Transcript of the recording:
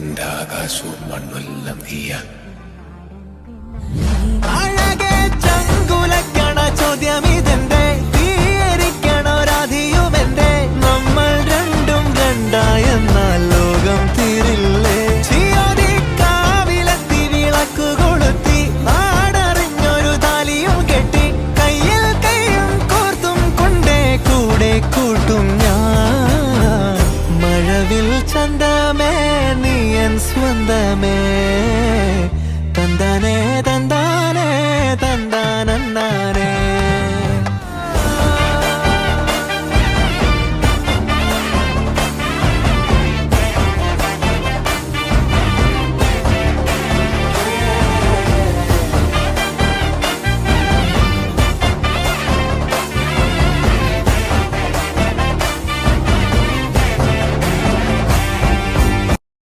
എന്റെ ആകാശവും മണ്ണുമെല്ലാം നീയ. അഴകെ ചങ്കുലക്കണ ചോദ്യം ഇതെന്റെ, തീയരിക്കണോ രാധിയുമെന്റെ. നമ്മൾ രണ്ടും രണ്ടായെന്നാൽ ലോകം തീരില്ലേ. ചിയോദിക്കാവിലെത്തി വിളക്കു കൊളുത്തി, നാടറിഞ്ഞൊരു താലിയും കെട്ടി, കയ്യിൽ കൈയും കോർത്തും കൊണ്ടേ കൂടെ കൂട്ടും ഞാൻ. മഴവിൽ ചന്തമേ നീ എൻ സ്വന്തമേ.